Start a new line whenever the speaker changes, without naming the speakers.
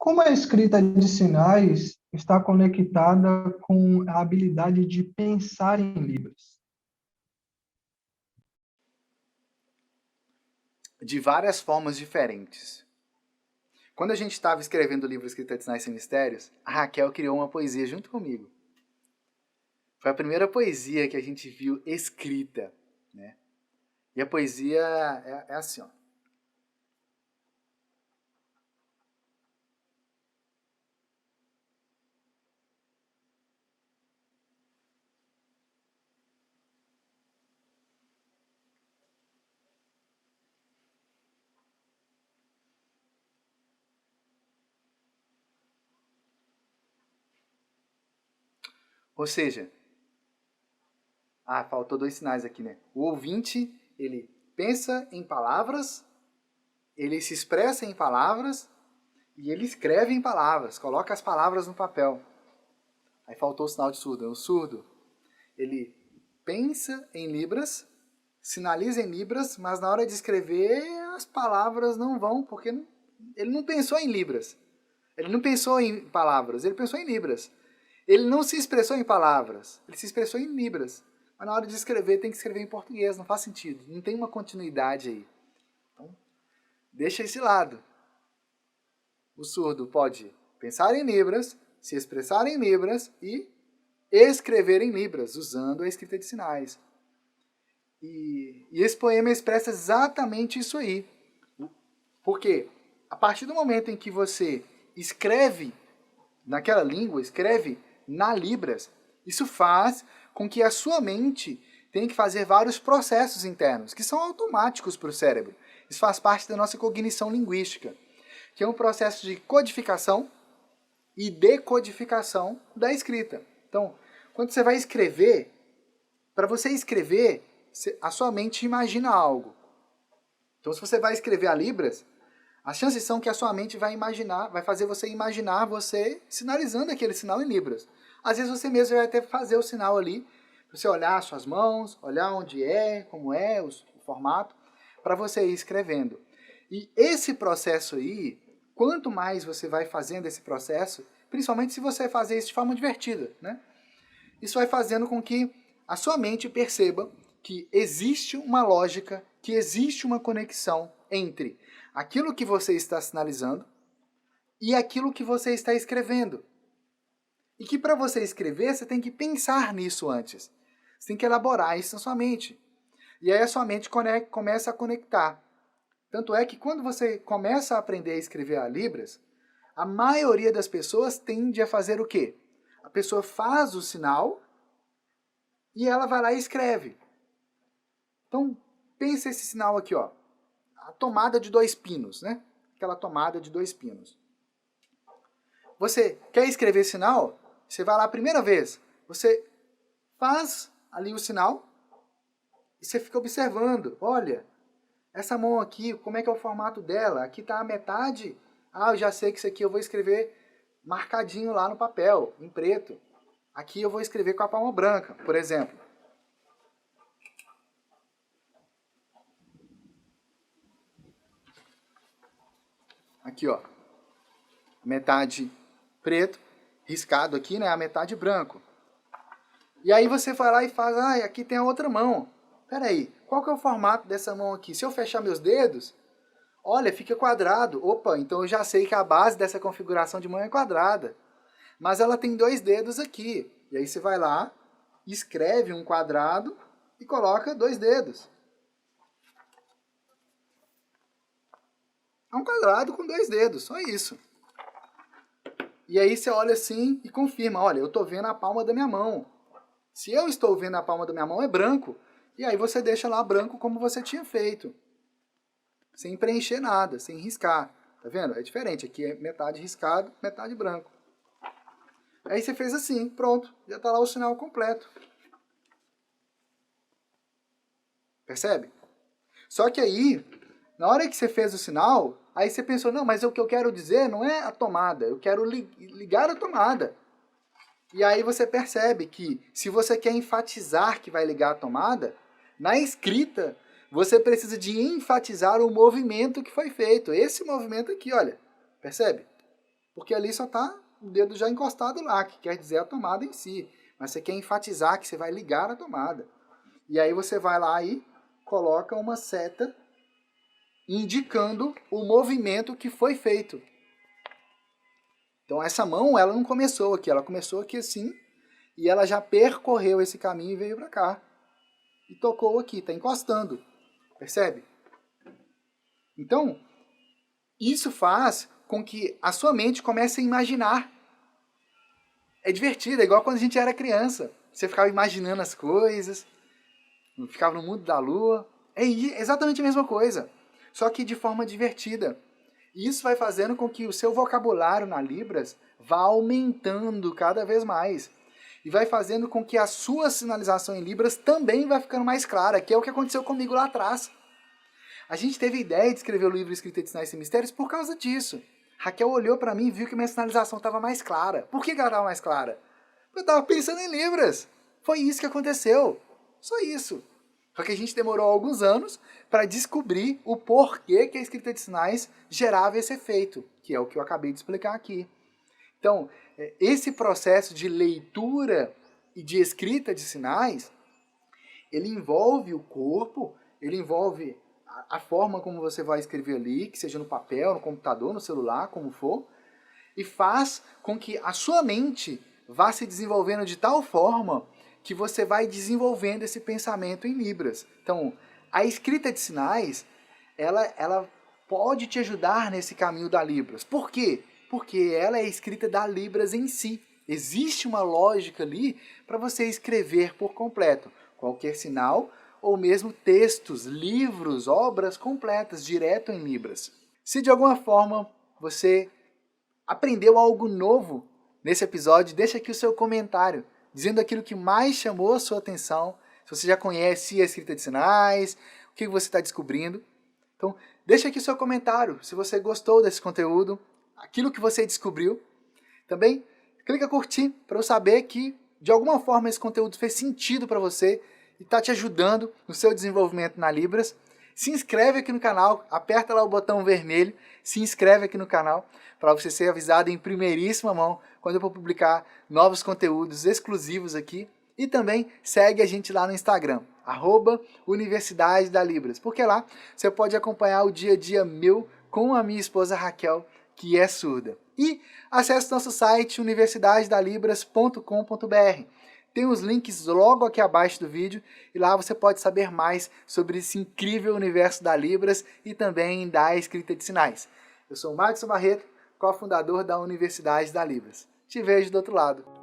Como a escrita de sinais está conectada com a habilidade de pensar em Libras?
De várias formas diferentes. Quando a gente estava escrevendo o livro Escrita de Sinais e Mistérios, a Raquel criou uma poesia junto comigo. Foi a primeira poesia que a gente viu escrita, né? E a poesia é assim, ó. Ou seja, faltou dois sinais aqui, né? O ouvinte, ele pensa em palavras, ele se expressa em palavras e ele escreve em palavras, coloca as palavras no papel. Aí faltou o sinal de surdo. O surdo, ele pensa em libras, sinaliza em libras, mas na hora de escrever as palavras não vão, porque ele não pensou em libras. Ele não pensou em palavras, ele pensou em libras. Ele não se expressou em palavras, ele se expressou em libras. Mas na hora de escrever tem que escrever em português, não faz sentido. Não tem uma continuidade aí. Então, deixa esse lado. O surdo pode pensar em libras, se expressar em libras e escrever em libras, usando a escrita de sinais. E esse poema expressa exatamente isso aí. Porque a partir do momento em que você escreve naquela língua, escreve na Libras, isso faz com que a sua mente tenha que fazer vários processos internos, que são automáticos para o cérebro. Isso faz parte da nossa cognição linguística, que é um processo de codificação e decodificação da escrita. Então, quando você vai escrever, para você escrever, a sua mente imagina algo. Então, se você vai escrever a Libras, as chances são que a sua mente vai imaginar, vai fazer você imaginar você sinalizando aquele sinal em Libras. Às vezes você mesmo vai ter que fazer o sinal ali, você olhar as suas mãos, olhar onde é, como é, o formato, para você ir escrevendo. E esse processo aí, quanto mais você vai fazendo esse processo, principalmente se você fazer isso de forma divertida, né? Isso vai fazendo com que a sua mente perceba que existe uma lógica, que existe uma conexão entre aquilo que você está sinalizando e aquilo que você está escrevendo. E que para você escrever, você tem que pensar nisso antes. Você tem que elaborar isso na sua mente. E aí a sua mente começa a conectar. Tanto é que quando você começa a aprender a escrever a Libras, a maioria das pessoas tende a fazer o quê? A pessoa faz o sinal e ela vai lá e escreve. Então, pensa esse sinal aqui, ó. A tomada de 2 pinos, né? Aquela tomada de 2 pinos. Você quer escrever sinal? Você vai lá a primeira vez. Você faz ali o sinal e você fica observando. Olha, essa mão aqui, como é que é o formato dela? Aqui está a metade. Eu já sei que isso aqui eu vou escrever marcadinho lá no papel, em preto. Aqui eu vou escrever com a palma branca, por exemplo. Aqui, ó. Metade preto, riscado aqui, né? A metade branco. E aí você vai lá e faz, aqui tem a outra mão. Peraí, qual que é o formato dessa mão aqui? Se eu fechar meus dedos, olha, fica quadrado. Opa, então eu já sei que a base dessa configuração de mão é quadrada. Mas ela tem 2 dedos aqui. E aí você vai lá, escreve um quadrado e coloca 2 dedos. É um quadrado com 2 dedos, só isso. E aí você olha assim e confirma, olha, eu estou vendo a palma da minha mão. Se eu estou vendo a palma da minha mão, é branco. E aí você deixa lá branco como você tinha feito. Sem preencher nada, sem riscar. Tá vendo? É diferente. Aqui é metade riscado, metade branco. Aí você fez assim, pronto. Já está lá o sinal completo. Percebe? Só que aí, na hora que você fez o sinal, aí você pensou, não, mas o que eu quero dizer não é a tomada. Eu quero ligar a tomada. E aí você percebe que, se você quer enfatizar que vai ligar a tomada, na escrita, você precisa de enfatizar o movimento que foi feito. Esse movimento aqui, olha, percebe? Porque ali só está o dedo já encostado lá, que quer dizer a tomada em si. Mas você quer enfatizar que você vai ligar a tomada. E aí você vai lá e coloca uma seta indicando o movimento que foi feito. Então essa mão, ela não começou aqui, ela começou aqui assim, e ela já percorreu esse caminho e veio para cá. E tocou aqui, está encostando. Percebe? Então, isso faz com que a sua mente comece a imaginar. É divertido, é igual quando a gente era criança. Você ficava imaginando as coisas, ficava no mundo da lua. É exatamente a mesma coisa, só que de forma divertida. E isso vai fazendo com que o seu vocabulário na Libras vá aumentando cada vez mais. E vai fazendo com que a sua sinalização em Libras também vai ficando mais clara, que é o que aconteceu comigo lá atrás. A gente teve a ideia de escrever o livro Escrita de Sinais e Mistérios por causa disso. Raquel olhou para mim e viu que minha sinalização estava mais clara. Por que ela estava mais clara? Porque eu estava pensando em Libras. Foi isso que aconteceu. Só isso. Só que a gente demorou alguns anos para descobrir o porquê que a escrita de sinais gerava esse efeito, que é o que eu acabei de explicar aqui. Então, esse processo de leitura e de escrita de sinais, ele envolve o corpo, ele envolve a forma como você vai escrever ali, que seja no papel, no computador, no celular, como for, e faz com que a sua mente vá se desenvolvendo de tal forma que você vai desenvolvendo esse pensamento em Libras. Então, a escrita de sinais, ela pode te ajudar nesse caminho da Libras. Por quê? Porque ela é escrita da Libras em si. Existe uma lógica ali para você escrever por completo qualquer sinal ou mesmo textos, livros, obras completas, direto em Libras. Se de alguma forma você aprendeu algo novo nesse episódio, deixa aqui o seu comentário, dizendo aquilo que mais chamou a sua atenção, se você já conhece a escrita de sinais, o que você está descobrindo. Então, deixa aqui o seu comentário, se você gostou desse conteúdo, aquilo que você descobriu. Também, clica curtir para eu saber que, de alguma forma, esse conteúdo fez sentido para você e está te ajudando no seu desenvolvimento na Libras. Se inscreve aqui no canal, aperta lá o botão vermelho, se inscreve aqui no canal para você ser avisado em primeiríssima mão quando eu for publicar novos conteúdos exclusivos aqui. E também segue a gente lá no Instagram, @Universidade da Libras, porque lá você pode acompanhar o dia a dia meu com a minha esposa Raquel, que é surda. E acesse nosso site universidadedalibras.com.br. Tem os links logo aqui abaixo do vídeo e lá você pode saber mais sobre esse incrível universo da Libras e também da escrita de sinais. Eu sou o Madison Barreto, cofundador da Universidade da Libras. Te vejo do outro lado.